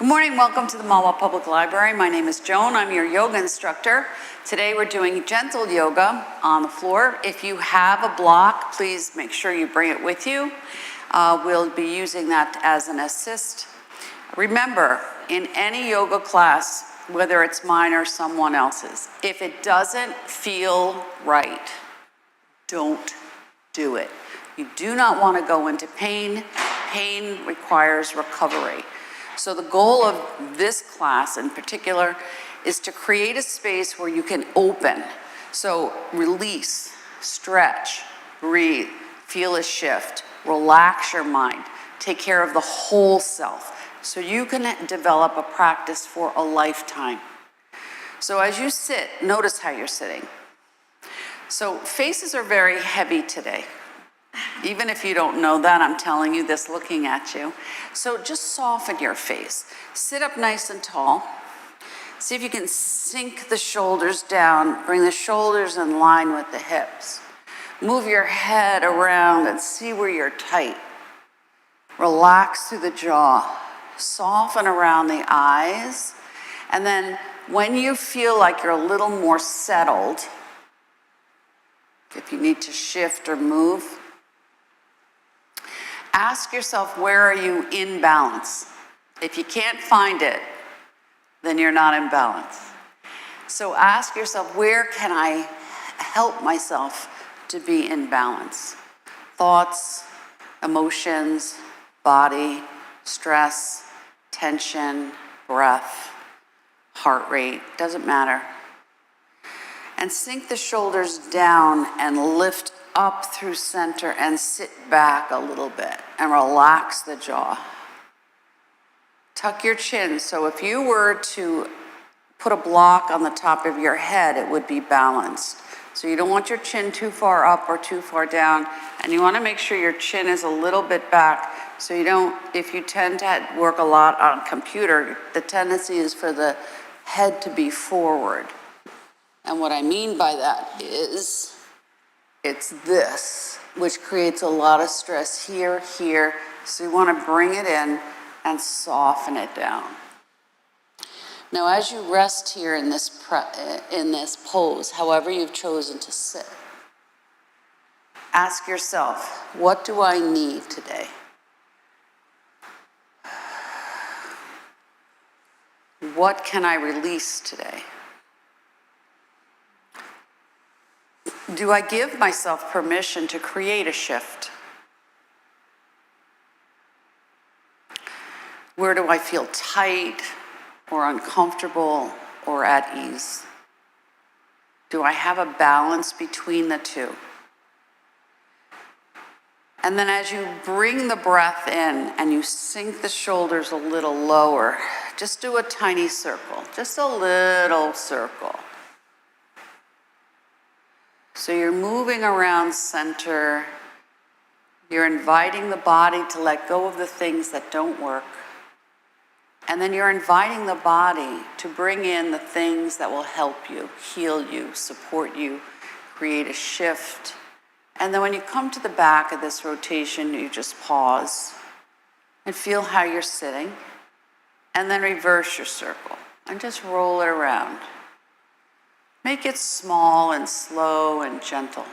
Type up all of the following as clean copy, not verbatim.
Good morning, welcome to the Mahwah Public Library. My name is Joan, I'm your yoga instructor. Today we're doing gentle yoga on the floor. If you have a block, please make sure you bring it with you. We'll be using that as an assist. Remember, in any yoga class, whether it's mine or someone else's, if it doesn't feel right, don't do it. You do not want to go into pain. Pain requires recovery. So the goal of this class in particular is to create a space where you can open. So release, stretch, breathe, feel a shift, relax your mind, take care of the whole self so you can develop a practice for a lifetime. So as you sit, notice how you're sitting. So faces are very heavy today. Even if you don't know that, I'm telling you this looking at you. So just soften your face. Sit up nice and tall. See if you can sink the shoulders down. Bring the shoulders in line with the hips. Move your head around and see where you're tight. Relax through the jaw. Soften around the eyes. And then when you feel like you're a little more settled, if you need to shift or move, ask yourself, where are you in balance? If you can't find it, then you're not in balance. So ask yourself, where can I help myself to be in balance? Thoughts, emotions, body, stress, tension, breath, heart rate, doesn't matter. And sink the shoulders down and lift up through center and sit back a little bit and relax the jaw. Tuck your chin. So if you were to put a block on the top of your head, it would be balanced. So you don't want your chin too far up or too far down, and you want to make sure your chin is a little bit back so you don't, if you tend to work a lot on a computer, the tendency is for the head to be forward. And what I mean by that is it's this, which creates a lot of stress here. So you want to bring it in and soften it down. Now, as you rest here in this pose, however you've chosen to sit, ask yourself, what do I need today? What can I release today? Do I give myself permission to create a shift? Where do I feel tight or uncomfortable or at ease? Do I have a balance between the two? And then as you bring the breath in and you sink the shoulders a little lower, just do a tiny circle, just a little circle. So you're moving around center. You're inviting the body to let go of the things that don't work. And then you're inviting the body to bring in the things that will help you, heal you, support you, create a shift. And then when you come to the back of this rotation, you just pause and feel how you're sitting. And then reverse your circle and just roll it around. Make it small and slow and gentle.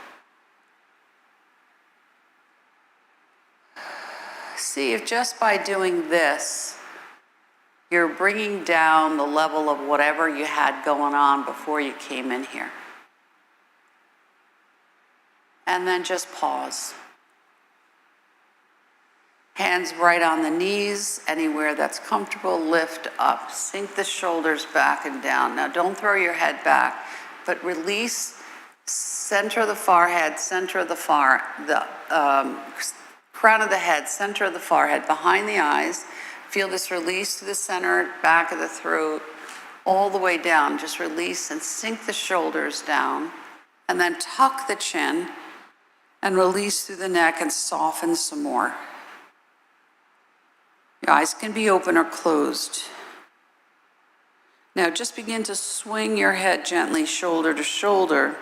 See if just by doing this, you're bringing down the level of whatever you had going on before you came in here. And then just pause. Hands right on the knees, anywhere that's comfortable, lift up. Sink the shoulders back and down. Now don't throw your head back, but release center of the forehead, center of the crown of the head, center of the forehead, behind the eyes. Feel this release to the center, back of the throat, all the way down. Just release and sink the shoulders down, and then tuck the chin and release through the neck and soften some more. Your eyes can be open or closed. Now just begin to swing your head gently, shoulder to shoulder,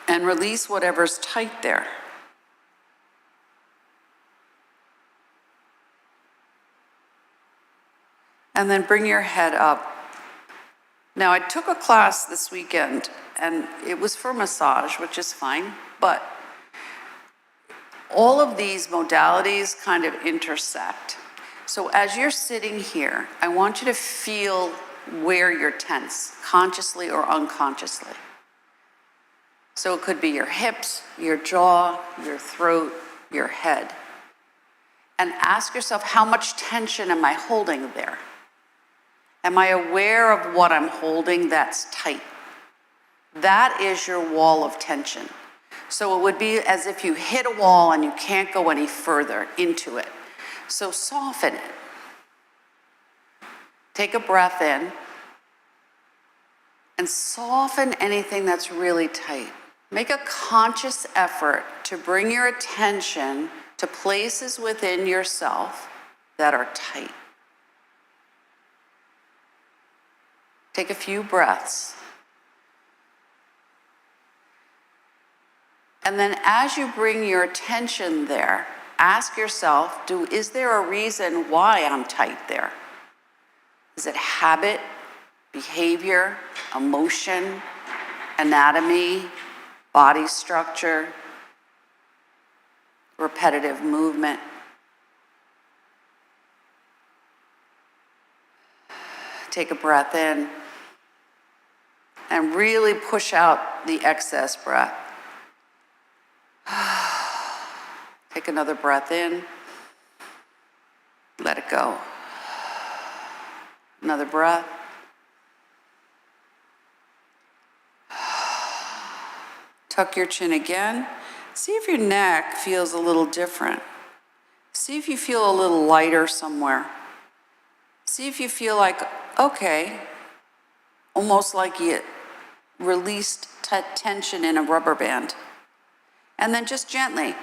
and release whatever's tight there. And then bring your head up. Now, I took a class this weekend, and it was for massage, which is fine, but all of these modalities kind of intersect. So as you're sitting here, I want you to feel where you're tense, consciously or unconsciously. So it could be your hips, your jaw, your throat, your head. And ask yourself, how much tension am I holding there? Am I aware of what I'm holding that's tight? That is your wall of tension. So it would be as if you hit a wall and you can't go any further into it. So soften it. Take a breath in and soften anything that's really tight. Make a conscious effort to bring your attention to places within yourself that are tight. Take a few breaths. And then as you bring your attention there, ask yourself, is there a reason why I'm tight there? Is it habit, behavior, emotion, anatomy, body structure, repetitive movement? Take a breath in and really push out the excess breath. Take another breath in. Let it go. Another breath. Tuck your chin again. See if your neck feels a little different. See if you feel a little lighter somewhere. See if you feel like, okay, almost like you released tension in a rubber band. And then just gently,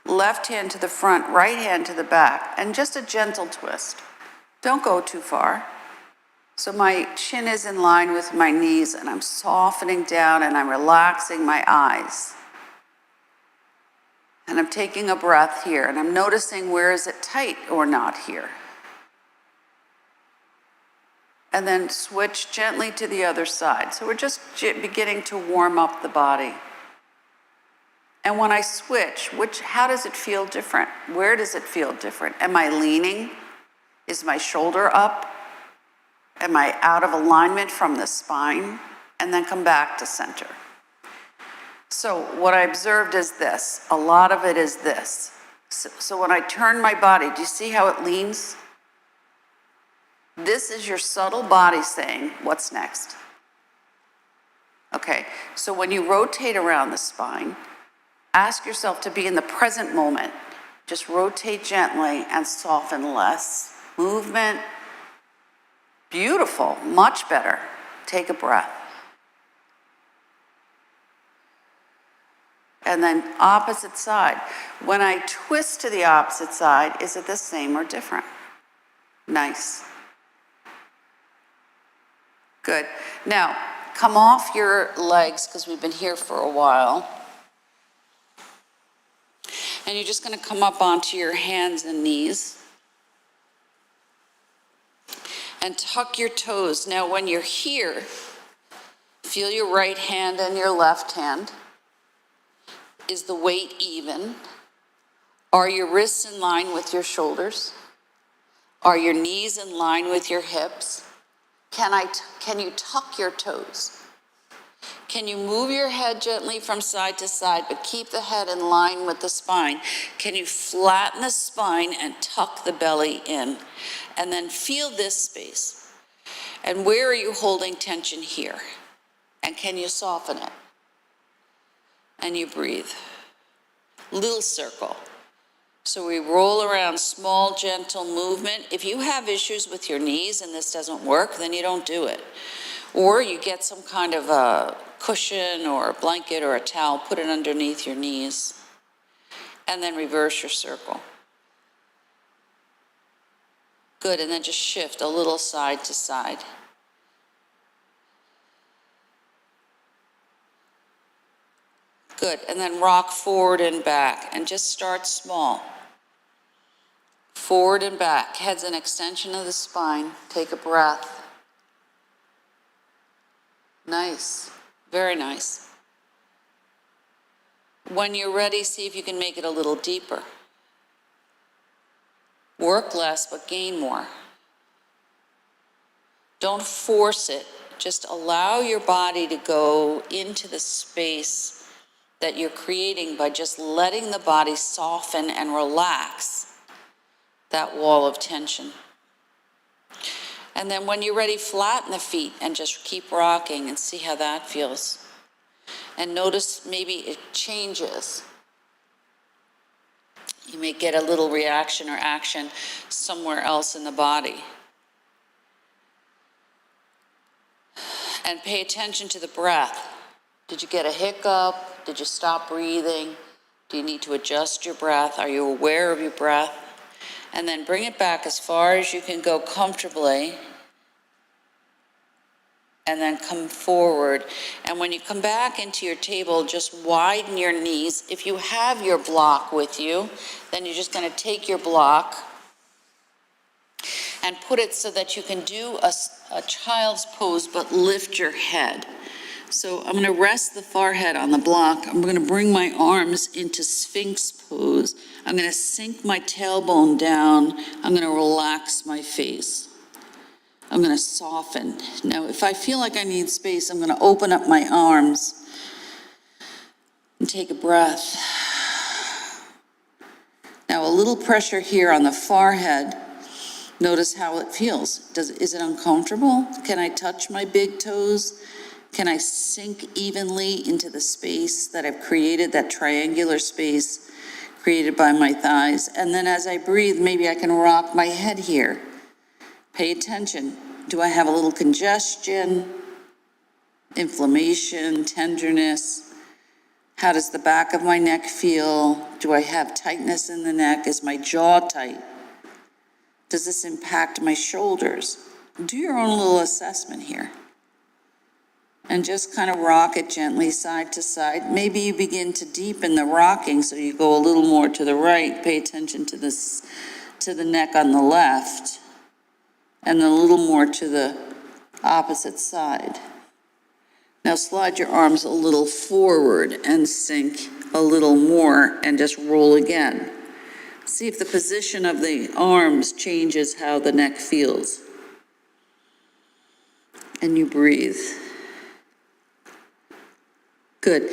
left hand to the front, right hand to the back, and just a gentle twist. Don't go too far. So my chin is in line with my knees, and I'm softening down and I'm relaxing my eyes. And I'm taking a breath here, and I'm noticing where is it tight or not here. And then switch gently to the other side. So we're just beginning to warm up the body. And when I switch, how does it feel different? Where does it feel different? Am I leaning? Is my shoulder up? Am I out of alignment from the spine? And then come back to center. So what I observed is this. A lot of it is this. So when I turn my body, do you see how it leans? This is your subtle body saying, what's next? Okay, so when you rotate around the spine, ask yourself to be in the present moment. Just rotate gently and soften less. Movement, beautiful, much better. Take a breath. And then opposite side. When I twist to the opposite side, is it the same or different? Nice. Good. Now, come off your legs because we've been here for a while. And you're just going to come up onto your hands and knees. And tuck your toes. Now, when you're here, feel your right hand and your left hand. Is the weight even? Are your wrists in line with your shoulders? Are your knees in line with your hips? Can you tuck your toes? Can you move your head gently from side to side, but keep the head in line with the spine? Can you flatten the spine and tuck the belly in? And then feel this space. And where are you holding tension here? And can you soften it? And you breathe. Little circle. So we roll around, small, gentle movement. If you have issues with your knees and this doesn't work, then you don't do it. Or you get some kind of a cushion or a blanket or a towel, put it underneath your knees, and then reverse your circle. Good, and then just shift a little side to side. Good, and then rock forward and back, and just start small. Forward and back, head's an extension of the spine. Take a breath. Nice, very nice. When you're ready, see if you can make it a little deeper. Work less, but gain more. Don't force it. Just allow your body to go into the space that you're creating by just letting the body soften and relax that wall of tension. And then when you're ready, flatten the feet and just keep rocking and see how that feels. And notice maybe it changes. You may get a little reaction or action somewhere else in the body. And pay attention to the breath. Did you get a hiccup? Did you stop breathing? Do you need to adjust your breath? Are you aware of your breath? And then bring it back as far as you can go comfortably. And then come forward. And when you come back into your table, just widen your knees. If you have your block with you, then you're just going to take your block and put it so that you can do a child's pose, but lift your head. So I'm going to rest the forehead on the block. I'm going to bring my arms into Sphinx pose. I'm going to sink my tailbone down. I'm going to relax my face. I'm going to soften. Now, if I feel like I need space, I'm going to open up my arms and take a breath. Now, a little pressure here on the forehead. Notice how it feels. Is it uncomfortable? Can I touch my big toes? Can I sink evenly into the space that I've created, that triangular space created by my thighs? And then as I breathe, maybe I can rock my head here. Pay attention. Do I have a little congestion, inflammation, tenderness? How does the back of my neck feel? Do I have tightness in the neck? Is my jaw tight? Does this impact my shoulders? Do your own little assessment here. And just kind of rock it gently side to side. Maybe you begin to deepen the rocking so you go a little more to the right. Pay attention to the neck on the left. And then a little more to the opposite side. Now slide your arms a little forward and sink a little more and just roll again. See if the position of the arms changes how the neck feels. And you breathe. Good.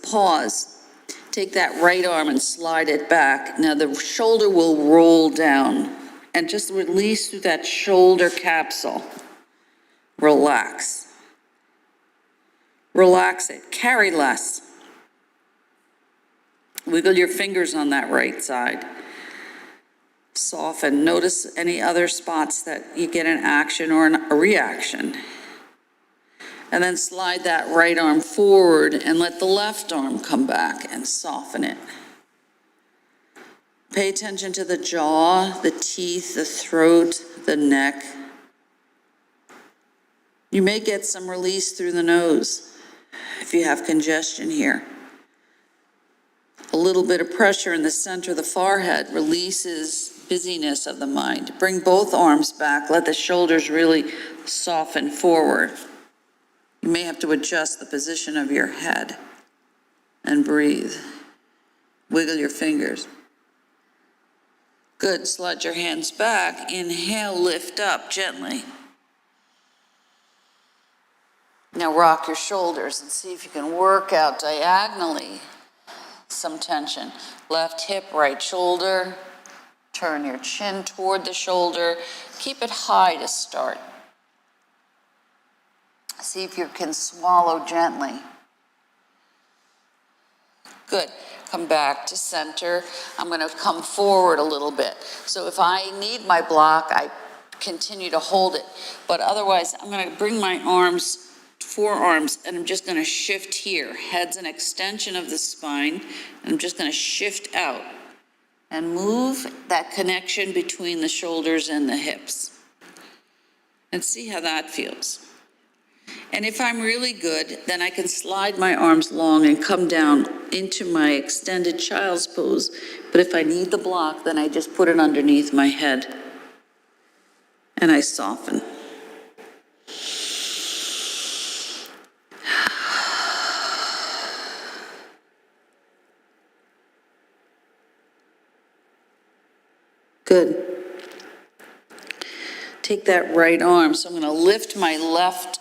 Pause. Take that right arm and slide it back. Now the shoulder will roll down and just release through that shoulder capsule. Relax. Relax it. Carry less. Wiggle your fingers on that right side. Soften. Notice any other spots that you get an action or a reaction. And then slide that right arm forward and let the left arm come back and soften it. Pay attention to the jaw, the teeth, the throat, the neck. You may get some release through the nose if you have congestion here. A little bit of pressure in the center of the forehead releases busyness of the mind. Bring both arms back. Let the shoulders really soften forward. You may have to adjust the position of your head and breathe. Wiggle your fingers. Good. Slide your hands back. Inhale, lift up gently. Now rock your shoulders and see if you can work out diagonally some tension. Left hip, right shoulder. Turn your chin toward the shoulder. Keep it high to start. See if you can swallow gently. Good. Come back to center. I'm going to come forward a little bit. So if I need my block, I continue to hold it. But otherwise, I'm going to bring my arms, forearms, and I'm just going to shift here. Head's an extension of the spine. And I'm just going to shift out and move that connection between the shoulders and the hips. And see how that feels. And if I'm really good, then I can slide my arms long and come down into my extended child's pose. But if I need the block, then I just put it underneath my head and I soften. Good. Take that right arm. So I'm going to lift my left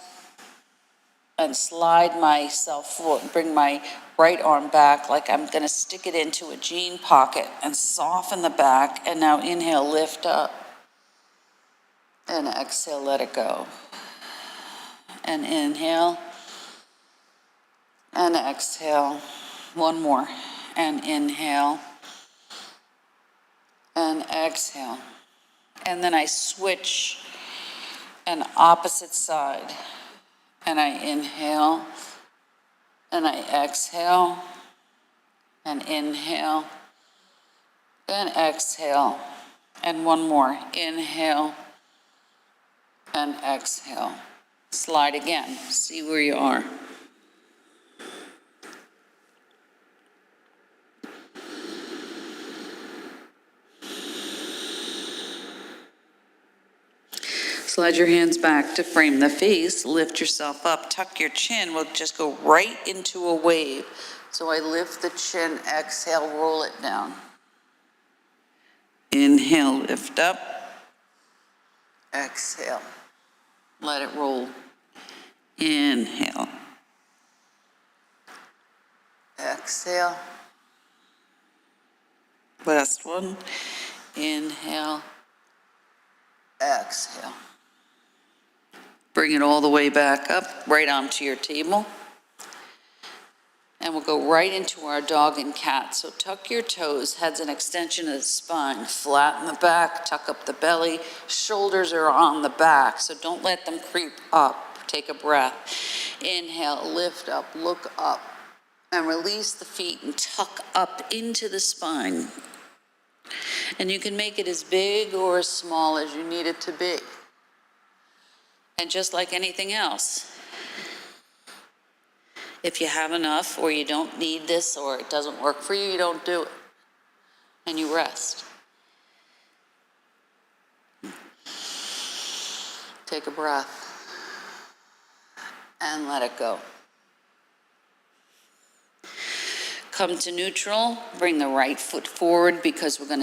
and slide myself forward, bring my right arm back like I'm going to stick it into a jean pocket and soften the back. And now inhale, lift up. And exhale, let it go. And inhale. And exhale. One more. And inhale. And exhale. And then I switch an opposite side. And I inhale. And I exhale. And inhale. And exhale. And one more. Inhale. And exhale. Slide again. See where you are. Slide your hands back to frame the face. Lift yourself up. Tuck your chin. We'll just go right into a wave. So I lift the chin. Exhale. Roll it down. Inhale. Lift up. Exhale. Let it roll. Inhale. Exhale. Last one. Inhale. Exhale. Bring it all the way back up, right onto your table. And we'll go right into our dog and cat. So tuck your toes, head's an extension of the spine. Flatten the back, tuck up the belly. Shoulders are on the back, so don't let them creep up. Take a breath. Inhale, lift up, look up. And release the feet and tuck up into the spine. And you can make it as big or as small as you need it to be. And just like anything else, if you have enough or you don't need this or it doesn't work for you, you don't do it. And you rest. Take a breath and let it go. Come to neutral, bring the right foot forward because we're going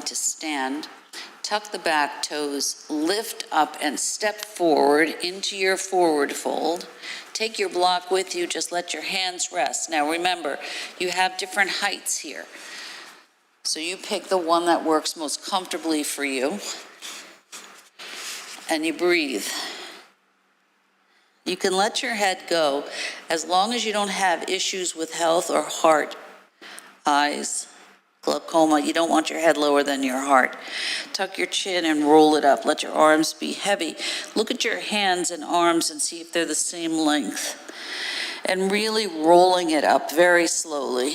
to stand. Tuck the back toes, lift up and step forward into your forward fold. Take your block with you, just let your hands rest. Now remember, you have different heights here. So you pick the one that works most comfortably for you. And you breathe. You can let your head go as long as you don't have issues with health or heart, eyes, glaucoma. You don't want your head lower than your heart. Tuck your chin and roll it up. Let your arms be heavy. Look at your hands and arms and see if they're the same length. And really rolling it up very slowly.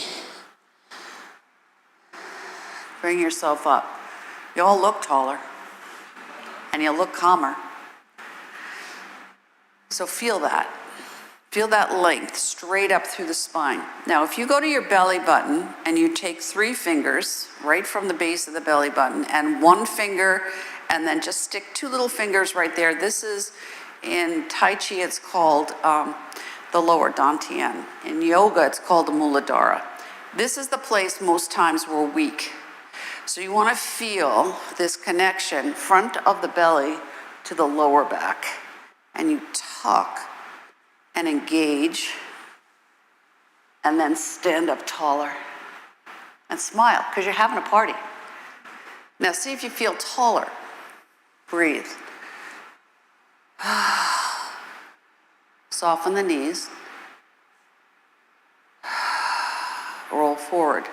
Bring yourself up. You all look taller. And you look calmer. So feel that. Feel that length straight up through the spine. Now, if you go to your belly button and you take 3 fingers right from the base of the belly button and 1 finger, and then just stick 2 little fingers right there. This is, in Tai Chi, it's called the lower Dantian. In yoga, it's called the Muladhara. This is the place most times we're weak. So you want to feel this connection, front of the belly to the lower back. And you tuck and engage, and then stand up taller and smile, because you're having a party. Now see if you feel taller. Breathe. Soften the knees. Roll forward.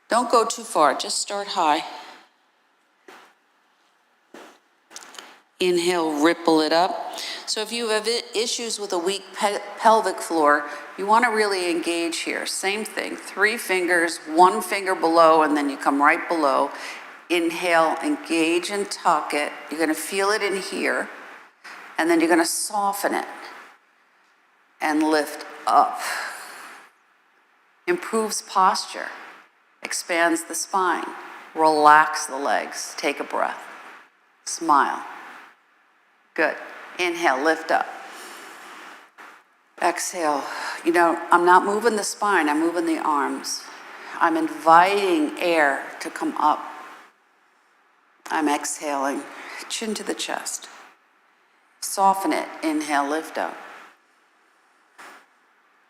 Don't go too far, just start high. Inhale, ripple it up. So if you have issues with a weak pelvic floor, you want to really engage here. Same thing, 3 fingers, 1 finger below, and then you come right below. Inhale, engage and tuck it. You're going to feel it in here, and then you're going to soften it and lift up. Improves posture. expands the spine. Relax the legs. Take a breath. Smile. Good. Inhale, lift up. Exhale. You know, I'm not moving the spine, I'm moving the arms. I'm inviting air to come up. I'm exhaling, chin to the chest. Soften it. Inhale, lift up.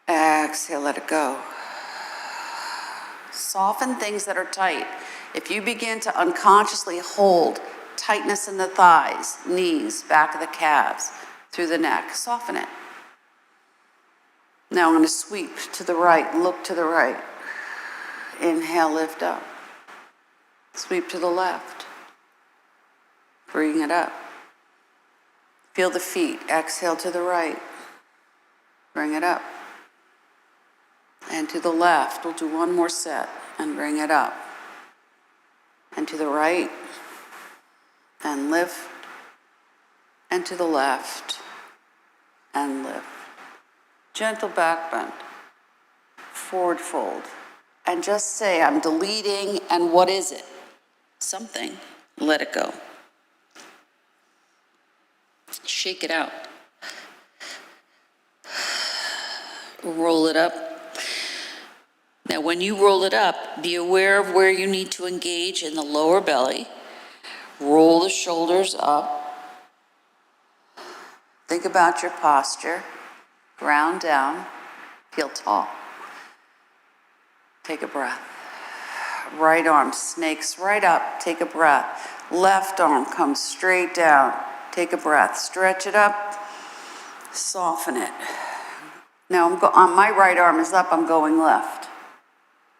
Exhale, let it go. Soften things that are tight. If you begin to unconsciously hold tightness in the thighs, knees, back of the calves, through the neck, soften it. Now I'm going to sweep to the right, look to the right. Inhale, lift up. Sweep to the left. Bring it up. Feel the feet. Exhale to the right. Bring it up. And to the left. We'll do one more set and bring it up. And to the right. And lift. And to the left. And lift. Gentle back bend. Forward fold. And just say, I'm deleting, and what is it? Something. Let it go. Shake it out. Roll it up. Now, when you roll it up, be aware of where you need to engage in the lower belly. Roll the shoulders up. Think about your posture. Ground down. Feel tall. Take a breath. Right arm snakes right up. Take a breath. Left arm comes straight down. Take a breath. Stretch it up. Soften it. Now, my right arm is up. I'm going left.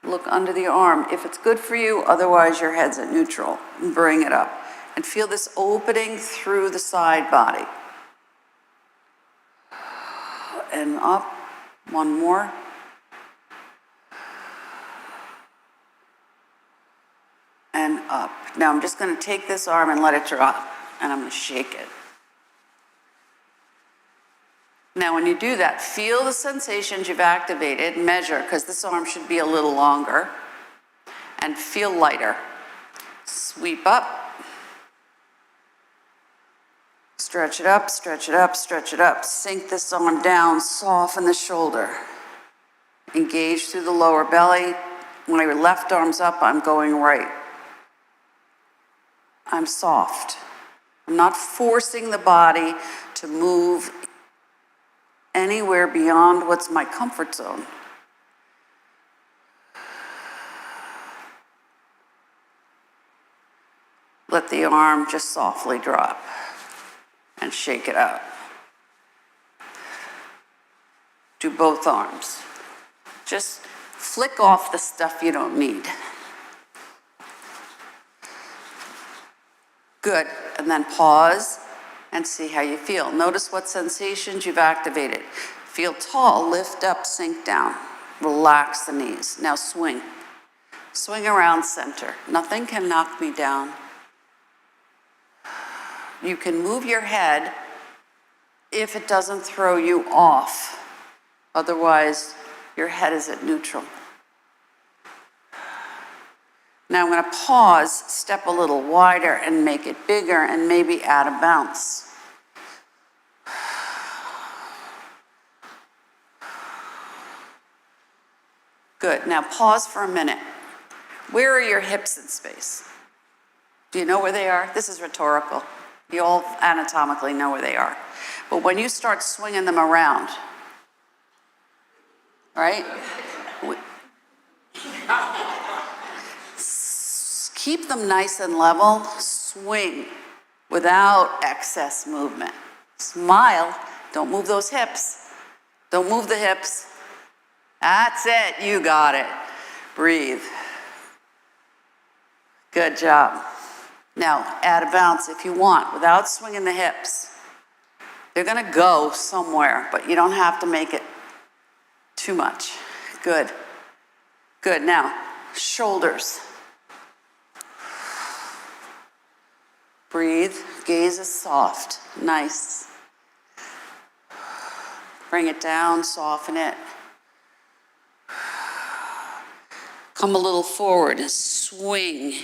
Look under the arm. If it's good for you, otherwise your head's at neutral. And bring it up. And feel this opening through the side body. And up. One more. And up. Now I'm just going to take this arm and let it drop. And I'm going to shake it. Now when you do that, feel the sensations you've activated. Measure, because this arm should be a little longer. And feel lighter. Sweep up. Stretch it up, stretch it up, stretch it up. Sink this arm down, soften the shoulder. Engage through the lower belly. When my left arm's up, I'm going right. I'm soft. I'm not forcing the body to move anywhere beyond what's my comfort zone. Let the arm just softly drop and shake it out. Do both arms. Just flick off the stuff you don't need. Good, and then pause and see how you feel. Notice what sensations you've activated. Feel tall, lift up, sink down. Relax the knees. Now swing. Swing around center. Nothing can knock me down. You can move your head if it doesn't throw you off. Otherwise, your head is at neutral. Now I'm going to pause, step a little wider and make it bigger and maybe add a bounce. Good. Now pause for a minute. Where are your hips in space? Do you know where they are? This is rhetorical. You all anatomically know where they are. But when you start swinging them around, right? Keep them nice and level. Swing without excess movement. Smile. Don't move those hips. Don't move the hips. That's it. You got it. Breathe. Good job. Now, add a bounce if you want without swinging the hips. They're going to go somewhere, but you don't have to make it too much. Good. Good. Now, shoulders. Breathe. Gaze is soft. Nice. Bring it down, soften it. Come a little forward and swing.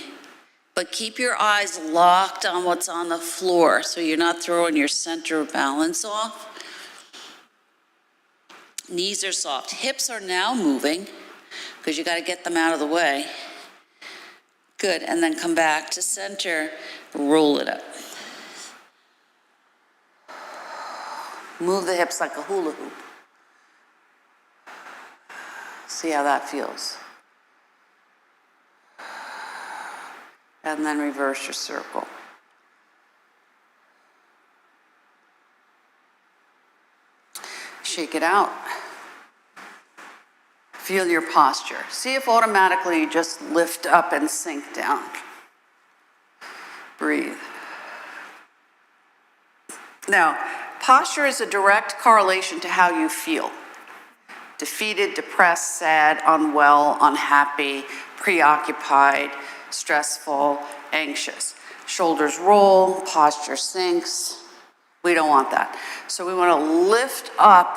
But keep your eyes locked on what's on the floor so you're not throwing your center of balance off. Knees are soft. Hips are now moving because you got to get them out of the way. Good, and then come back to center, roll it up. Move the hips like a hula hoop. See how that feels. And then reverse your circle. Shake it out. Feel your posture. See if automatically you just lift up and sink down. Breathe. Now, posture is a direct correlation to how you feel. Defeated, depressed, sad, unwell, unhappy, preoccupied, stressful, anxious. Shoulders roll, posture sinks. We don't want that. So we want to lift up,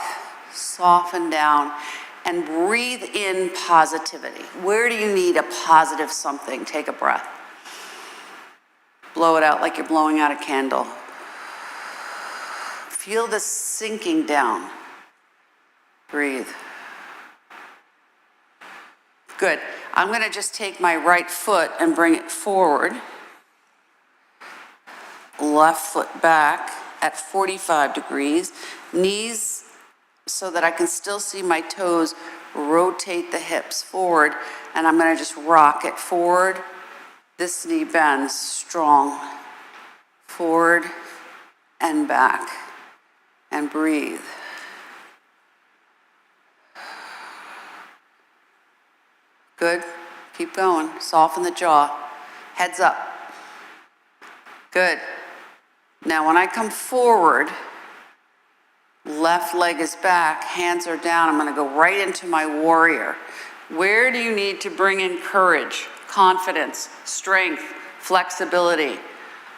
soften down, and breathe in positivity. Where do you need a positive something? Take a breath. Blow it out like you're blowing out a candle. Feel this sinking down. Breathe. Good. I'm going to just take my right foot and bring it forward. Left foot back at 45 degrees. Knees so that I can still see my toes. Rotate the hips forward, and I'm going to just rock it forward. This knee bends strong. Forward and back. And breathe. Good. Keep going. Soften the jaw. Heads up. Good. Now when I come forward, left leg is back, hands are down. I'm going to go right into my warrior. Where do you need to bring in courage, confidence, strength, flexibility,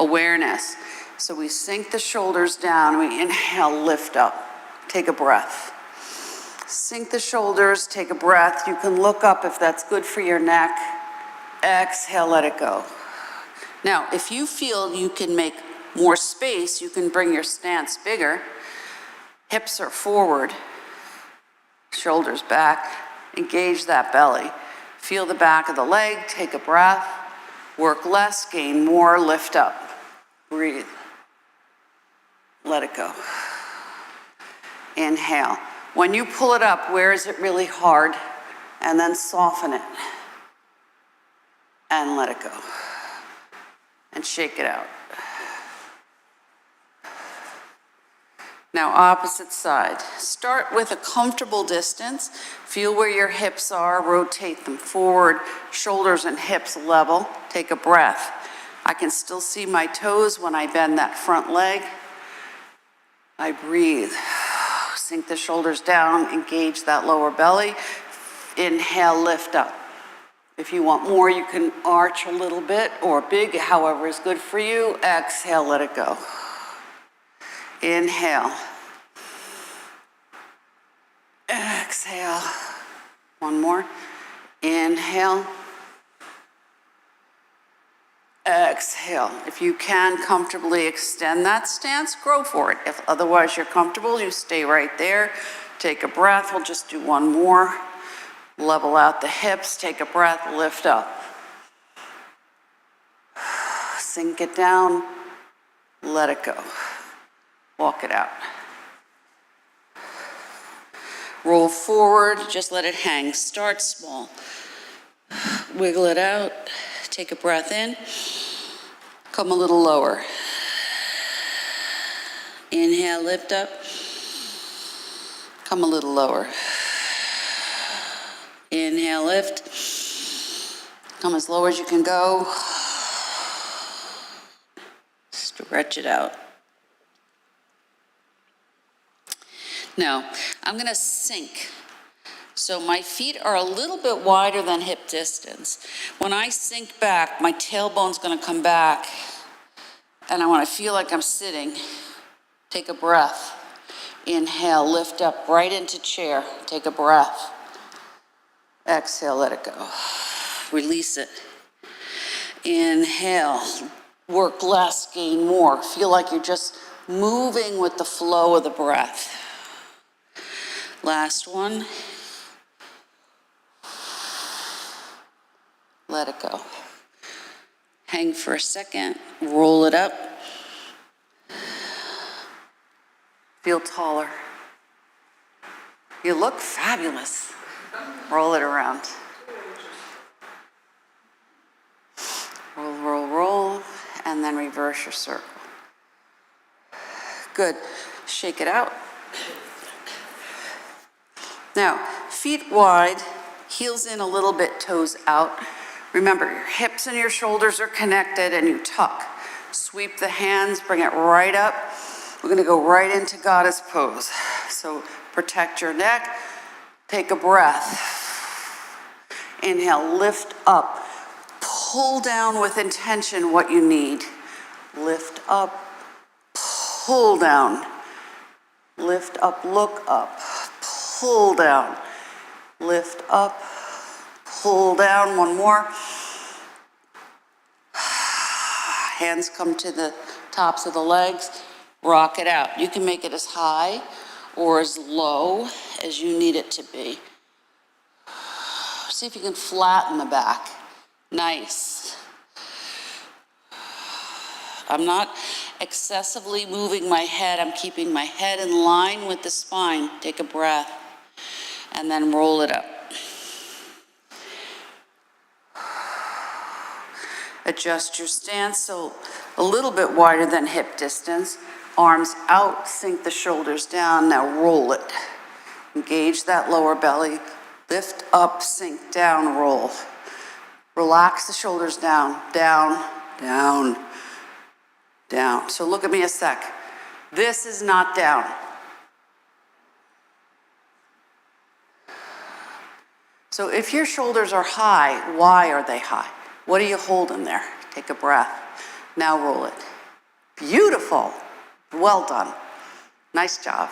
awareness? So we sink the shoulders down. We inhale, lift up. Take a breath. Sink the shoulders, take a breath. You can look up if that's good for your neck. Exhale, let it go. Now, if you feel you can make more space, you can bring your stance bigger. Hips are forward, shoulders back. Engage that belly. Feel the back of the leg, take a breath. Work less, gain more, lift up. Breathe. Let it go. Inhale. When you pull it up, where is it really hard? And then soften it. And let it go. And shake it out. Now, opposite side. Start with a comfortable distance. Feel where your hips are. Rotate them forward. Shoulders and hips level. Take a breath. I can still see my toes when I bend that front leg. I breathe. Sink the shoulders down. Engage that lower belly. Inhale, lift up. If you want more, you can arch a little bit or big, however is good for you. Exhale, let it go. Inhale. Exhale. One more. Inhale. Exhale. If you can comfortably extend that stance, go for it. If otherwise you're comfortable, you stay right there. Take a breath. We'll just do one more. Level out the hips. Take a breath. Lift up. Sink it down. Let it go. Walk it out. Roll forward. Just let it hang. Start small. Wiggle it out. Take a breath in. Come a little lower. Inhale, lift up. Come a little lower. Inhale, lift. Come as low as you can go. Stretch it out. Now, I'm going to sink. So my feet are a little bit wider than hip distance. When I sink back, my tailbone's going to come back, and I want to feel like I'm sitting. Take a breath. Inhale, lift up right into chair. Take a breath. Exhale, let it go. Release it. Inhale. Work less, gain more. Feel like you're just moving with the flow of the breath. Last one. Let it go. Hang for a second. Roll it up. Feel taller. You look fabulous. Roll it around. Roll, roll, roll, and then reverse your circle. Good. Shake it out. Now, feet wide, heels in a little bit, toes out. Remember, your hips and your shoulders are connected and you tuck. Sweep the hands, bring it right up. We're gonna go right into goddess pose. So protect your neck, take a breath. Inhale, lift up. Pull down with intention what you need. Lift up, pull down. Lift up, look up. Pull down. Lift up, pull down. One more. Hands come to the tops of the legs. Rock it out. You can make it as high or as low as you need it to be. See if you can flatten the back. Nice. I'm not excessively moving my head. I'm keeping my head in line with the spine. Take a breath and then roll it up. Adjust your stance so a little bit wider than hip distance. Arms out, sink the shoulders down. Now roll it. Engage that lower belly. Lift up, sink down, roll. Relax the shoulders down, down, down, down. So look at me a sec. This is not down. So if your shoulders are high, why are they high? What are you holding there? Take a breath. Now roll it. Beautiful. Well done. Nice job.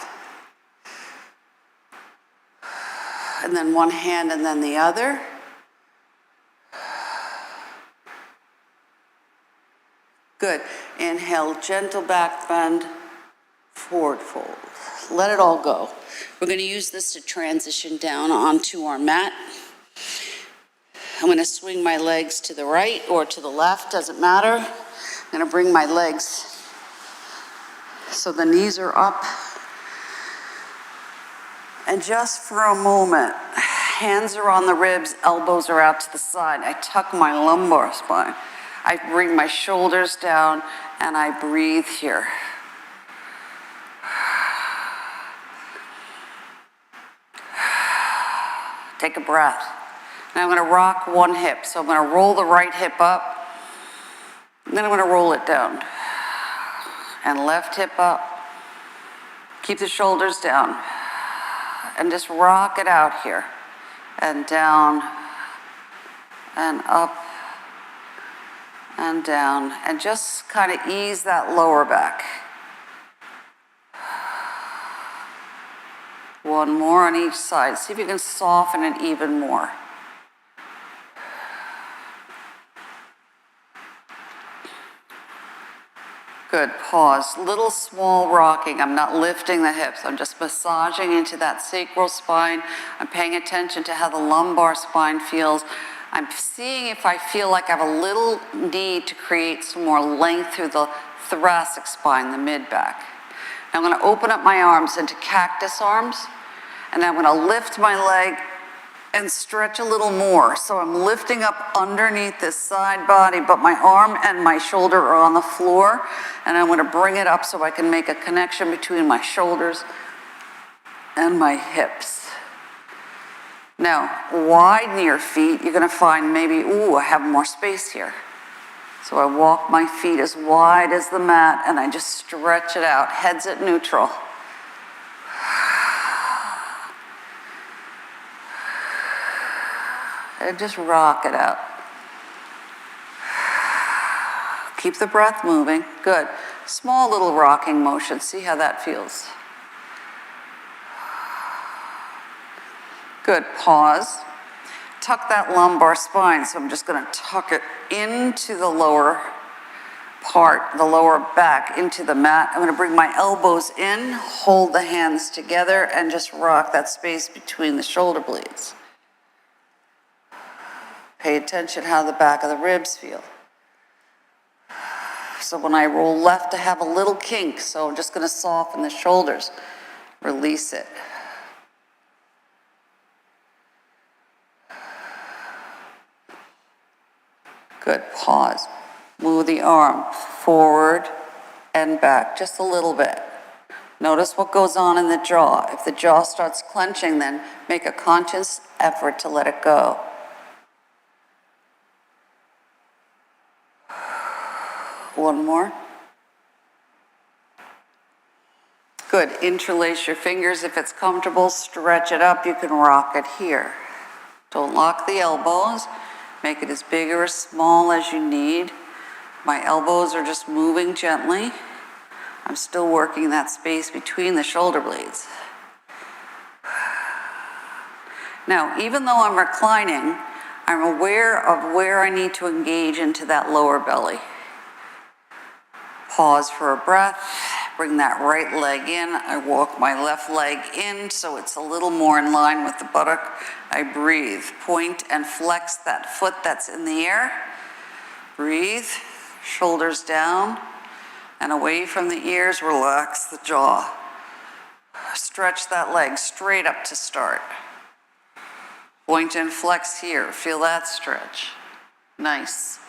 And then one hand and then the other. Good. Inhale, gentle back bend, forward fold. Let it all go. We're going to use this to transition down onto our mat. I'm going to swing my legs to the right or to the left, doesn't matter. I'm going to bring my legs so the knees are up. And just for a moment, hands are on the ribs, elbows are out to the side. I tuck my lumbar spine. I bring my shoulders down and I breathe here. Take a breath. Now I'm going to rock one hip. So I'm going to roll the right hip up. And then I'm going to roll it down. And left hip up. Keep the shoulders down. And just rock it out here. And down. And up. And down. And just kind of ease that lower back. One more on each side. See if you can soften it even more. Good, pause. Little small rocking. I'm not lifting the hips. I'm just massaging into that sacral spine. I'm paying attention to how the lumbar spine feels. I'm seeing if I feel like I have a little need to create some more length through the thoracic spine, the mid-back. I'm going to open up my arms into cactus arms, and I'm going to lift my leg and stretch a little more. So I'm lifting up underneath this side body, but my arm and my shoulder are on the floor, and I'm going to bring it up so I can make a connection between my shoulders and my hips. Now, widen your feet. You're going to find maybe, ooh, I have more space here. So I walk my feet as wide as the mat, and I just stretch it out. Head's at neutral. And just rock it out. Keep the breath moving. Good. Small little rocking motion. See how that feels. Good. Pause. tuck that lumbar spine, so I'm just gonna tuck it into the lower part, the lower back, into the mat. I'm gonna bring my elbows in, hold the hands together, and just rock that space between the shoulder blades. Pay attention how the back of the ribs feel. So when I roll left, I have a little kink, so I'm just gonna soften the shoulders, release it. Good, pause. Move the arm forward and back just a little bit. Notice what goes on in the jaw. If the jaw starts clenching, then make a conscious effort to let it go. One more. Good, interlace your fingers. If it's comfortable, stretch it up. You can rock it here. Don't lock the elbows. Make it as big or as small as you need. My elbows are just moving gently. I'm still working that space between the shoulder blades. Now, even though I'm reclining, I'm aware of where I need to engage into that lower belly. Pause for a breath, bring that right leg in. I walk my left leg in so it's a little more in line with the buttock. I breathe, point and flex that foot that's in the air. Breathe, shoulders down and away from the ears, relax the jaw. Stretch that leg straight up to start. Point and flex here, feel that stretch. Nice.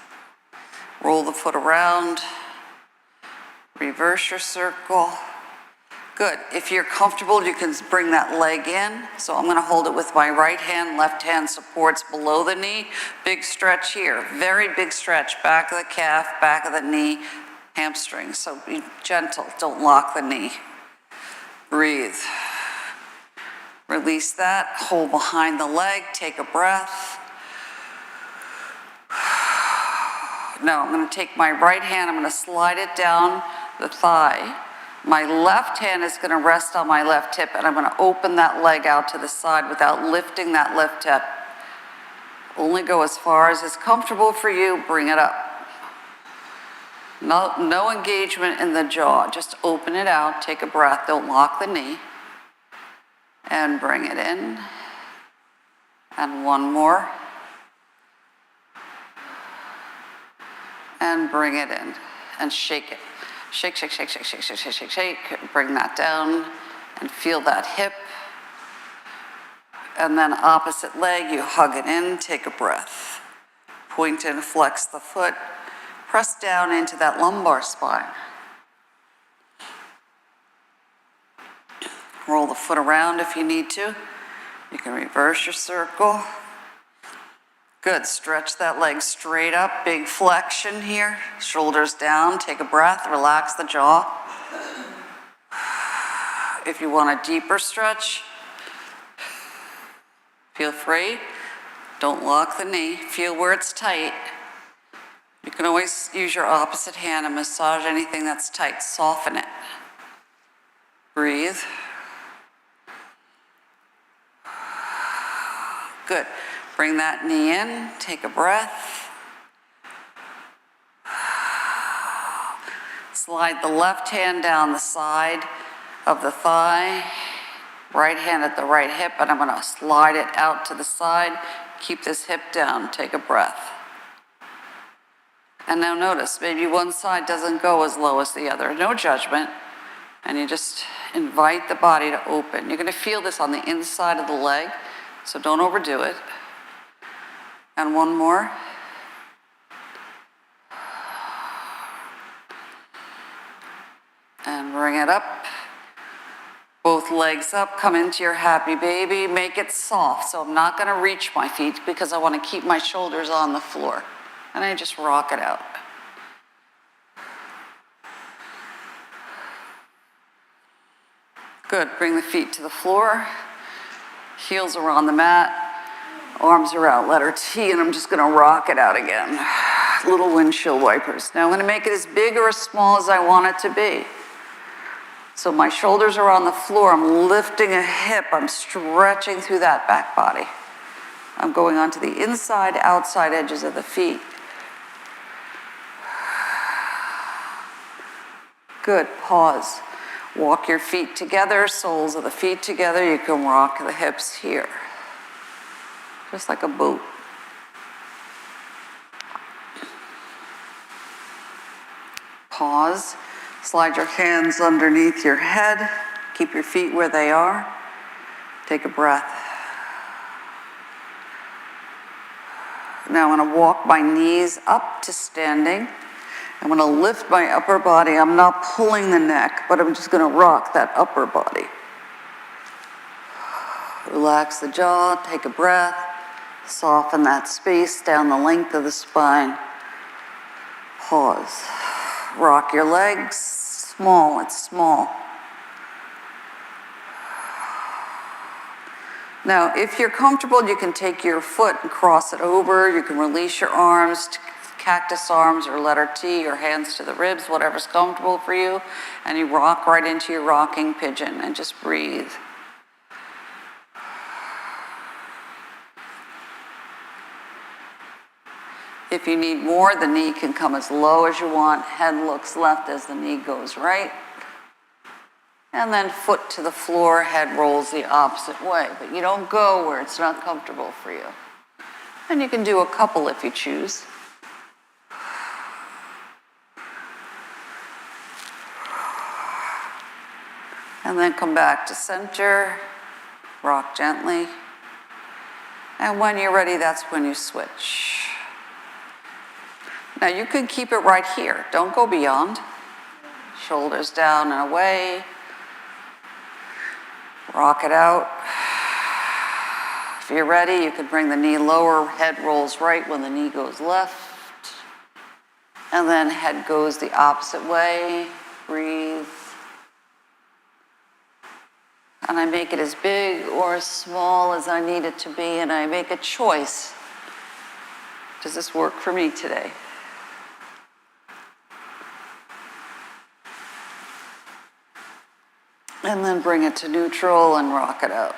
Roll the foot around. Reverse your circle. Good. If you're comfortable, you can bring that leg in. So I'm going to hold it with my right hand. Left hand supports below the knee. Big stretch here. Very big stretch. Back of the calf, back of the knee, hamstring. So be gentle. Don't lock the knee. Breathe. Release that. Hold behind the leg. Take a breath. Now I'm going to take my right hand. I'm going to slide it down the thigh. My left hand is going to rest on my left hip, and I'm going to open that leg out to the side without lifting that left hip. Only go as far as is comfortable for you. Bring it up. No engagement in the jaw. Just open it out. Take a breath. Don't lock the knee. And bring it in. And one more. And bring it in. And shake it. Shake, shake, shake, shake, shake, shake, shake, shake, shake. Bring that down and feel that hip. And then opposite leg, you hug it in, take a breath. Point and flex the foot. Press down into that lumbar spine. Roll the foot around if you need to. You can reverse your circle. Good, stretch that leg straight up, big flexion here, shoulders down, take a breath, relax the jaw. If you want a deeper stretch, feel free. Don't lock the knee, feel where it's tight. You can always use your opposite hand and massage anything that's tight, soften it. Breathe. Good. Bring that knee in, take a breath. Slide the left hand down the side of the thigh, right hand at the right hip, and I'm going to slide it out to the side. Keep this hip down, take a breath. And now notice, maybe one side doesn't go as low as the other. No judgment. And you just invite the body to open. You're going to feel this on the inside of the leg, so don't overdo it. And one more. And bring it up. Both legs up, come into your happy baby. Make it soft, so I'm not gonna reach my feet because I wanna keep my shoulders on the floor. And I just rock it out. Good, bring the feet to the floor. Heels are on the mat. Arms are out, letter T, and I'm just gonna rock it out again. Little windshield wipers. Now I'm gonna make it as big or as small as I want it to be. So my shoulders are on the floor, I'm lifting a hip, I'm stretching through that back body. I'm going onto the inside, outside edges of the feet. Good, pause. Walk your feet together, soles of the feet together. You can rock the hips here, just like a boat. Pause. Slide your hands underneath your head. Keep your feet where they are. Take a breath. Now I'm going to walk my knees up to standing. I'm going to lift my upper body. I'm not pulling the neck, but I'm just going to rock that upper body. Relax the jaw, take a breath. Soften that space down the length of the spine. Pause. Rock your legs. Small, it's small. Now, if you're comfortable, you can take your foot and cross it over. You can release your arms, cactus arms or letter T, or hands to the ribs, whatever's comfortable for you. And you rock right into your rocking pigeon and just breathe. If you need more, the knee can come as low as you want. Head looks left as the knee goes right. And then foot to the floor, head rolls the opposite way. But you don't go where it's not comfortable for you. And you can do a couple if you choose. And then come back to center, rock gently. And when you're ready, that's when you switch. Now you can keep it right here. Don't go beyond. Shoulders down and away. Rock it out. If you're ready, you can bring the knee lower, head rolls right when the knee goes left. And then head goes the opposite way. Breathe. And I make it as big or as small as I need it to be, and I make a choice. Does this work for me today? And then bring it to neutral and rock it out.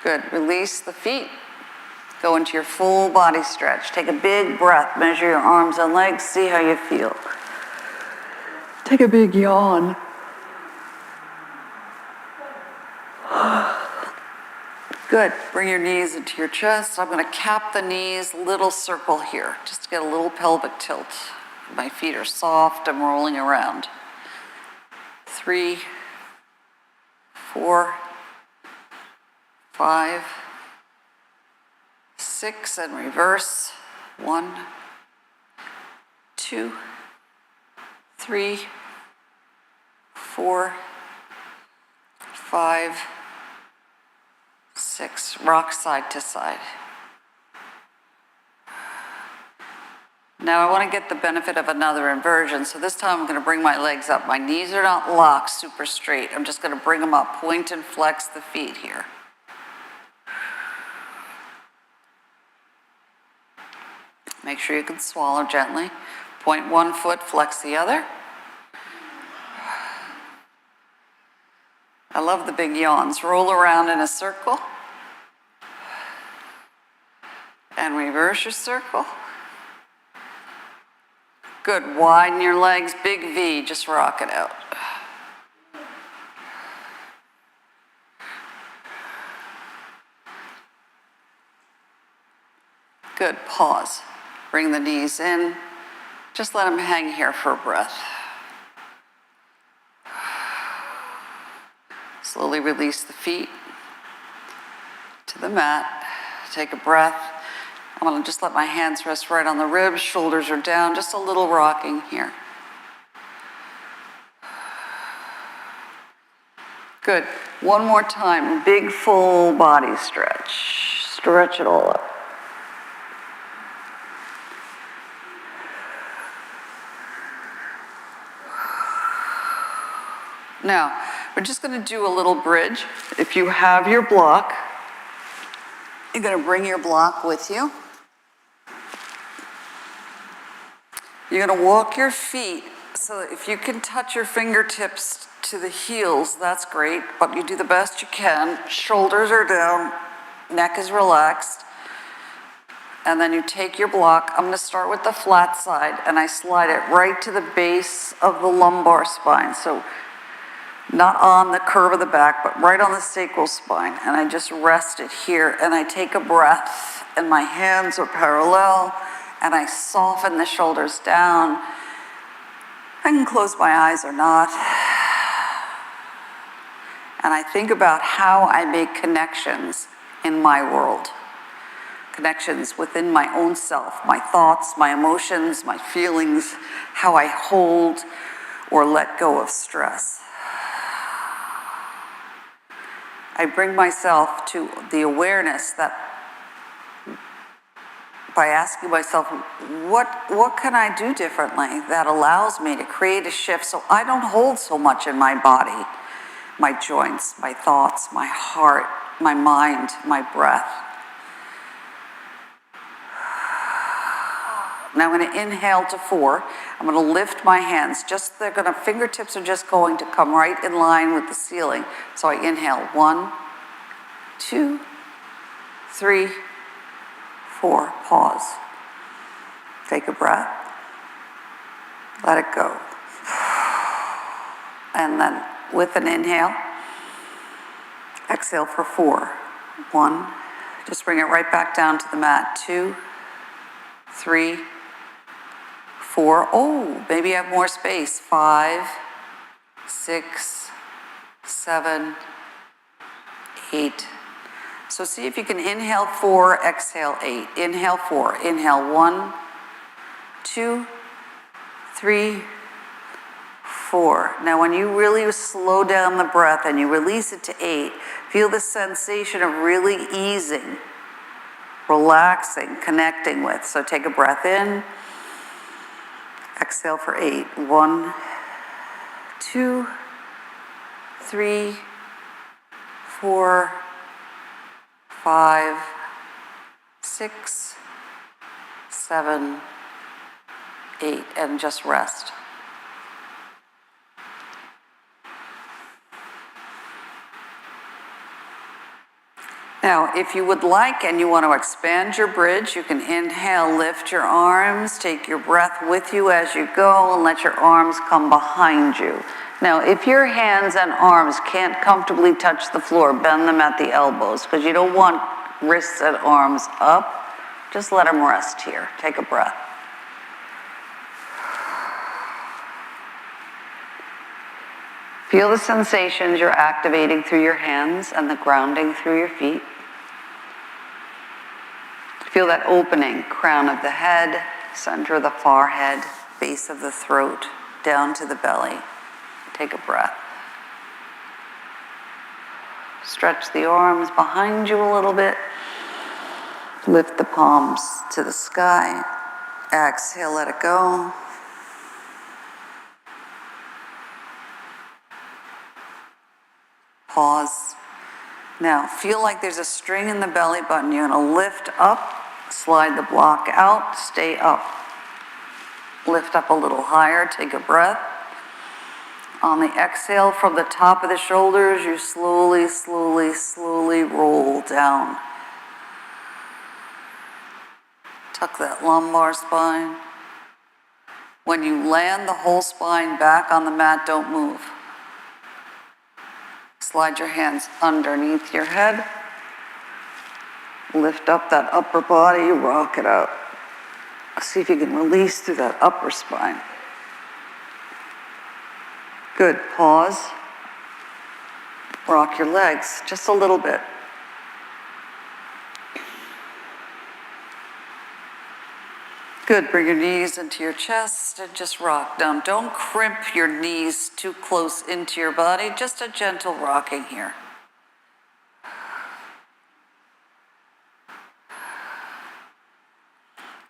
Good, release the feet. Go into your full body stretch. Take a big breath, measure your arms and legs, see how you feel. Take a big yawn. Good, bring your knees into your chest. I'm going to cap the knees, little circle here, just to get a little pelvic tilt. My feet are soft, I'm rolling around. 3, 4, 5, 6, and reverse. 1, 2, 3, 4, 5, 6. Rock side to side. Now I want to get the benefit of another inversion, so this time I'm going to bring my legs up. My knees are not locked super straight. I'm just going to bring them up, point and flex the feet here. Make sure you can swallow gently. Point one foot, flex the other. I love the big yawns. Roll around in a circle. And reverse your circle. Good, widen your legs, big V, just rock it out. Good, pause. Bring the knees in. Just let them hang here for a breath. Slowly release the feet to the mat. Take a breath. I'm going to just let my hands rest right on the ribs. Shoulders are down. Just a little rocking here. Good. One more time. Big full body stretch. Stretch it all up. Now, we're just going to do a little bridge. If you have your block, you're going to bring your block with you. You're going to walk your feet So if you can touch your fingertips to the heels, that's great, but you do the best you can. Shoulders are down, neck is relaxed. And then you take your block. I'm gonna start with the flat side and I slide it right to the base of the lumbar spine. So not on the curve of the back, but right on the sacral spine. And I just rest it here and I take a breath and my hands are parallel and I soften the shoulders down. I can close my eyes or not. And I think about how I make connections in my world. Connections within my own self, my thoughts, my emotions, my feelings, how I hold or let go of stress. I bring myself to the awareness that by asking myself, what can I do differently that allows me to create a shift so I don't hold so much in my body, my joints, my thoughts, my heart, my mind, my breath. Now I'm going to inhale to 4. I'm going to lift my hands. Fingertips are just going to come right in line with the ceiling. So I inhale 1, 2, 3, 4. Pause. Take a breath. Let it go. And then with an inhale, exhale for 4. 1. Just bring it right back down to the mat. 2, 3, 4. Oh, maybe you have more space. 5, 6, 7, 8. So see if you can inhale 4, exhale 8. Inhale 4. Inhale 1, 2, 3, 4. Now when you really slow down the breath and you release it to 8, feel the sensation of really easing, relaxing, connecting with. So take a breath in. Exhale for 8. 1, 2, 3, 4, 5, 6, 7, 8, and just rest. Now, if you would like and you want to expand your bridge, you can inhale, lift your arms, take your breath with you as you go, and let your arms come behind you. Now, if your hands and arms can't comfortably touch the floor, bend them at the elbows, because you don't want wrists and arms up. Just let them rest here. Take a breath. Feel the sensations you're activating through your hands and the grounding through your feet. Feel that opening, crown of the head, center of the forehead, base of the throat, down to the belly. Take a breath. Stretch the arms behind you a little bit. Lift the palms to the sky. Exhale, let it go. Pause. Now, feel like there's a string in the belly button. You're going to lift up, slide the block out, stay up. Lift up a little higher, take a breath. On the exhale from the top of the shoulders, you slowly, slowly, slowly roll down. Tuck that lumbar spine. When you land the whole spine back on the mat, don't move. Slide your hands underneath your head. Lift up that upper body, rock it out. See if you can release through that upper spine. Good, pause. Rock your legs just a little bit. Good, bring your knees into your chest and just rock down. Don't crimp your knees too close into your body, just a gentle rocking here.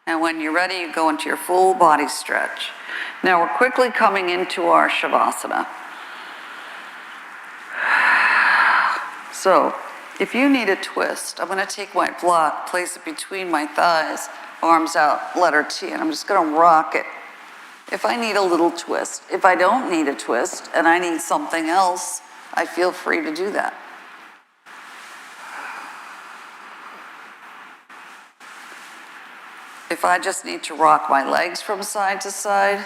And when you're ready, you go into your full body stretch. Now we're quickly coming into our Shavasana. So, if you need a twist, I'm going to take my block, place it between my thighs, arms out, letter T, and I'm just going to rock it If I need a little twist, if I don't need a twist and I need something else, I feel free to do that. If I just need to rock my legs from side to side,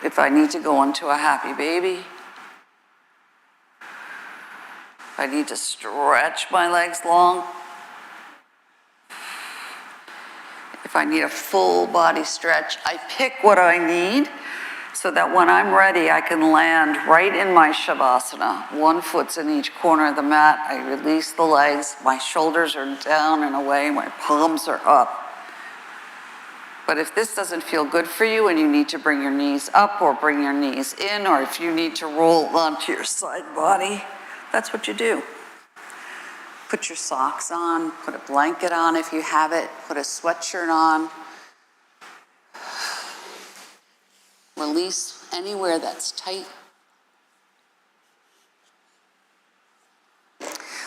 if I need to go into a happy baby, if I need to stretch my legs long, if I need a full body stretch, I pick what I need so that when I'm ready, I can land right in my Shavasana. One foot's in each corner of the mat. I release the legs. My shoulders are down and away. My palms are up. But if this doesn't feel good for you and you need to bring your knees up or bring your knees in, or if you need to roll onto your side body, that's what you do. Put your socks on, put a blanket on if you have it, put a sweatshirt on. Release anywhere that's tight.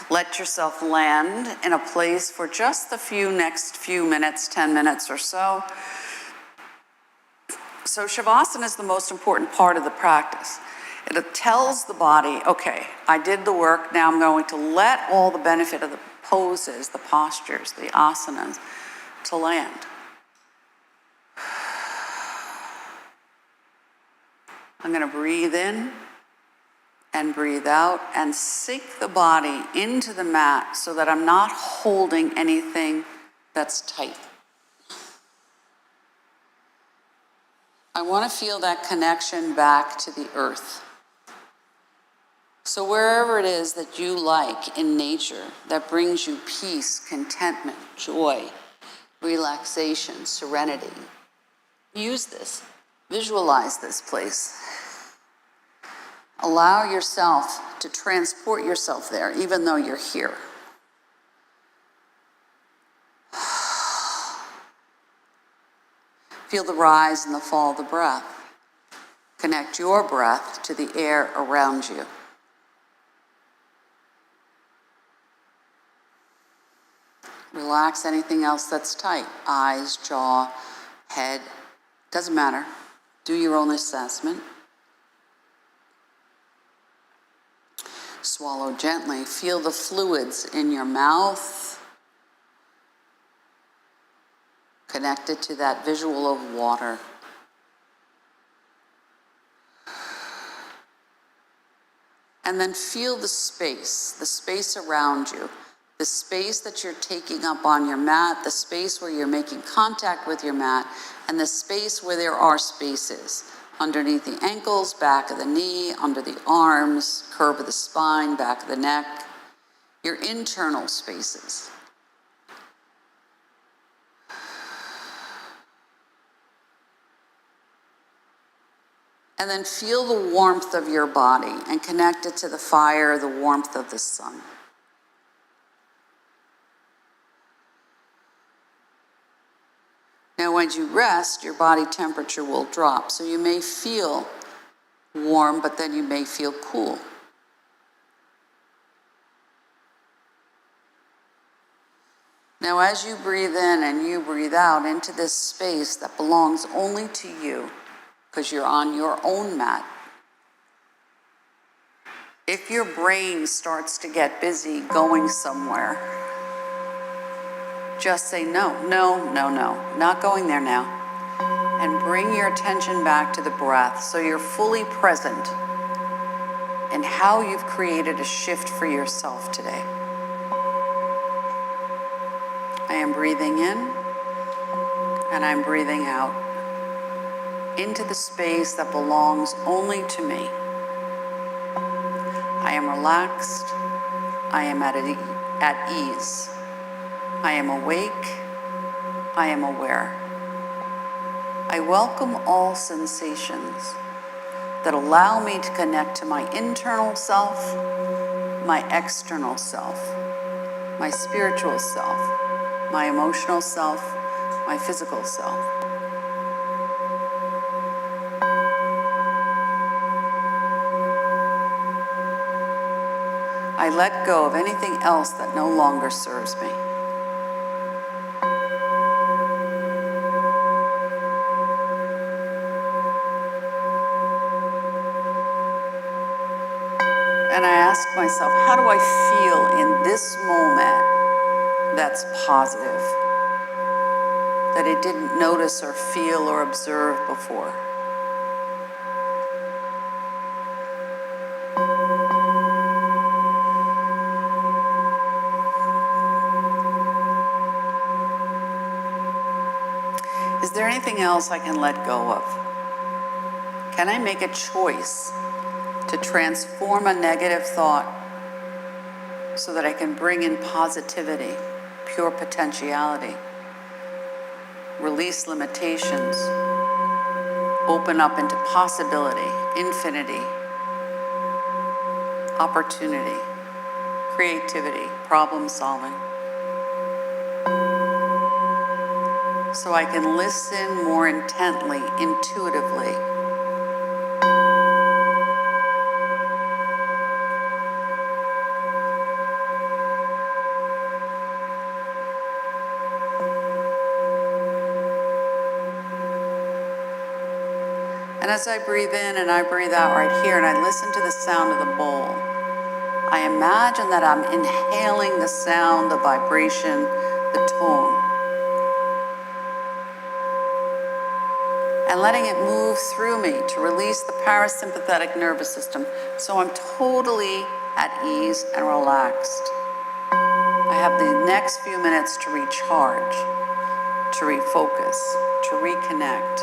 Let yourself land in a place for just the next few minutes, 10 minutes or so. So Shavasana is the most important part of the practice. It tells the body, okay, I did the work, now I'm going to let all the benefit of the poses, the postures, the asanas to land. I'm going to breathe in and breathe out and sink the body into the mat so that I'm not holding anything that's tight. I want to feel that connection back to the earth. So wherever it is that you like in nature that brings you peace, contentment, joy, relaxation, serenity, use this. Visualize this place. Allow yourself to transport yourself there, even though you're here. Feel the rise and the fall of the breath. Connect your breath to the air around you. Relax anything else that's tight. Eyes, jaw, head. Doesn't matter. Do your own assessment. Swallow gently. Feel the fluids in your mouth. Connected to that visual of water. And then feel the space around you. The space that you're taking up on your mat, the space where you're making contact with your mat, and the space where there are spaces. Underneath the ankles, back of the knee, under the arms, curve of the spine, back of the neck. Your internal spaces. And then feel the warmth of your body and connect it to the fire, the warmth of the sun. Now, when you rest, your body temperature will drop. So you may feel warm, but then you may feel cool. Now, as you breathe in and you breathe out into this space that belongs only to you, because you're on your own mat, if your brain starts to get busy going somewhere, just say no, not going there now. And bring your attention back to the breath so you're fully present in how you've created a shift for yourself today. I am breathing in and I'm breathing out into the space that belongs only to me. I am relaxed. I am at ease. I am awake. I am aware. I welcome all sensations that allow me to connect to my internal self, my external self, my spiritual self, my emotional self, my physical self. I let go of anything else that no longer serves me. myself, how do I feel in this moment that's positive, that I didn't notice or feel or observe before? Is there anything else I can let go of? Can I make a choice to transform a negative thought so that I can bring in positivity, pure potentiality, release limitations, open up into possibility, infinity, opportunity, creativity, problem solving, so I can listen more intently, intuitively. And as I breathe in and I breathe out right here and I listen to the sound of the bowl, I imagine that I'm inhaling the sound, the vibration, the tone, and letting it move through me to release the parasympathetic nervous system so I'm totally at ease and relaxed. I have the next few minutes to recharge, to refocus, to reconnect,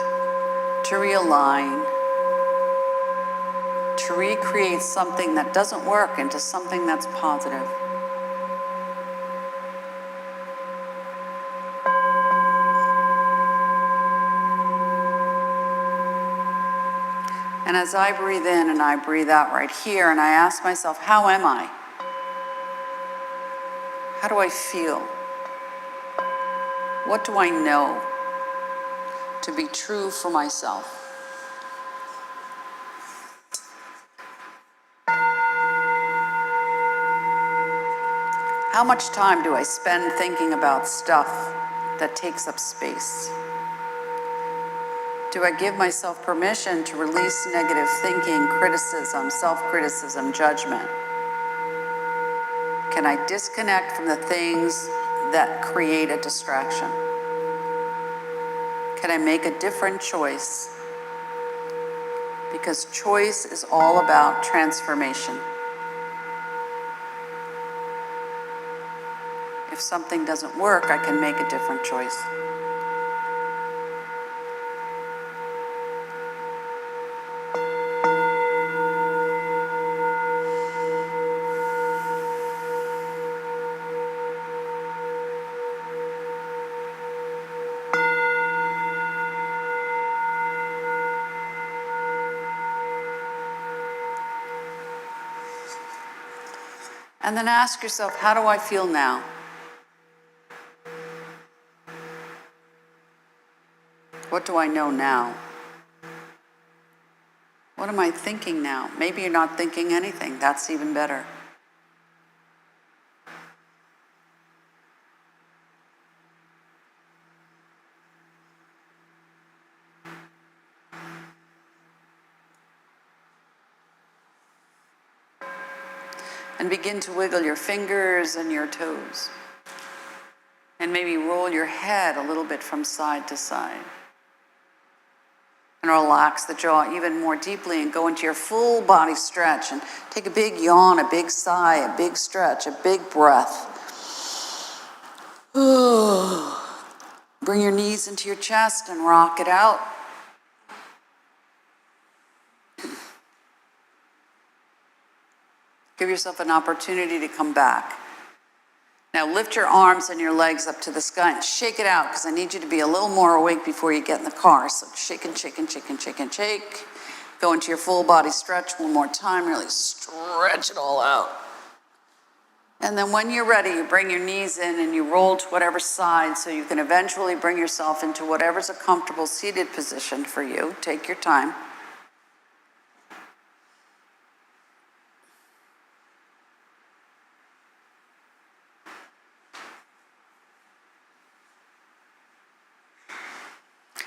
to realign, to recreate something that doesn't work into something that's positive. And as I breathe in and I breathe out right here, and I ask myself, how am I? How do I feel? What do I know to be true for myself? How much time do I spend thinking about stuff that takes up space? Do I give myself permission to release negative thinking, criticism, self-criticism, judgment? Can I disconnect from the things that create a distraction? Can I make a different choice? Because choice is all about transformation. If something doesn't work, I can make a different choice. And then ask yourself, how do I feel now? What do I know now? What am I thinking now? Maybe you're not thinking anything. That's even better. And begin to wiggle your fingers and your toes. And maybe roll your head a little bit from side to side. And relax the jaw even more deeply and go into your full body stretch and take a big yawn, a big sigh, a big stretch, a big breath. Bring your knees into your chest and rock it out. Give yourself an opportunity to come back. Now lift your arms and your legs up to the sky and shake it out, because I need you to be a little more awake before you get in the car. So shake and shake and shake and shake and shake. Go into your full body stretch one more time. Really stretch it all out. And then when you're ready, you bring your knees in and you roll to whatever side so you can eventually bring yourself into whatever's a comfortable seated position for you. Take your time.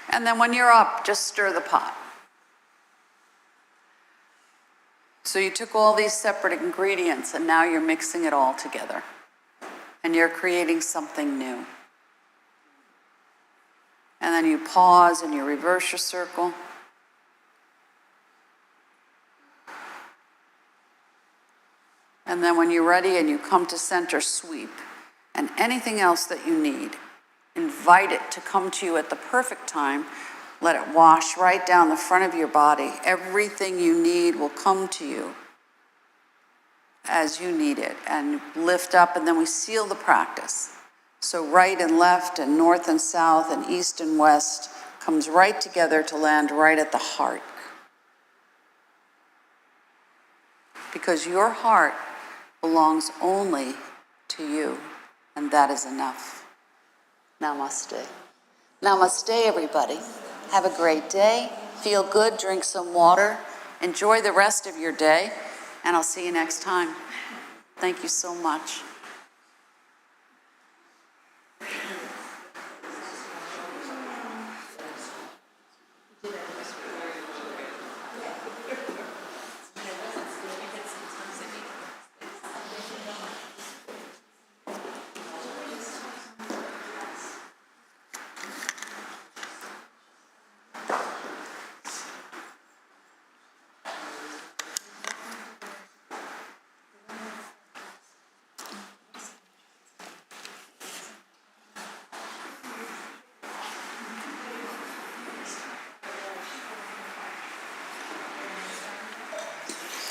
And then when you're up, just stir the pot. So you took all these separate ingredients and now you're mixing it all together. And you're creating something new. And then you pause and you reverse your circle. And then when you're ready and you come to center, sweep. And anything else that you need, invite it to come to you at the perfect time. Let it wash right down the front of your body. Everything you need will come to you as you need it. And lift up, and then we seal the practice. So right and left and north and south and east and west comes right together to land right at the heart. Because your heart belongs only to you, and that is enough. Namaste. Namaste, everybody. Have a great day. Feel good, drink some water. Enjoy the rest of your day, and I'll see you next time. Thank you so much.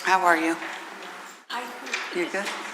How are you? You're good?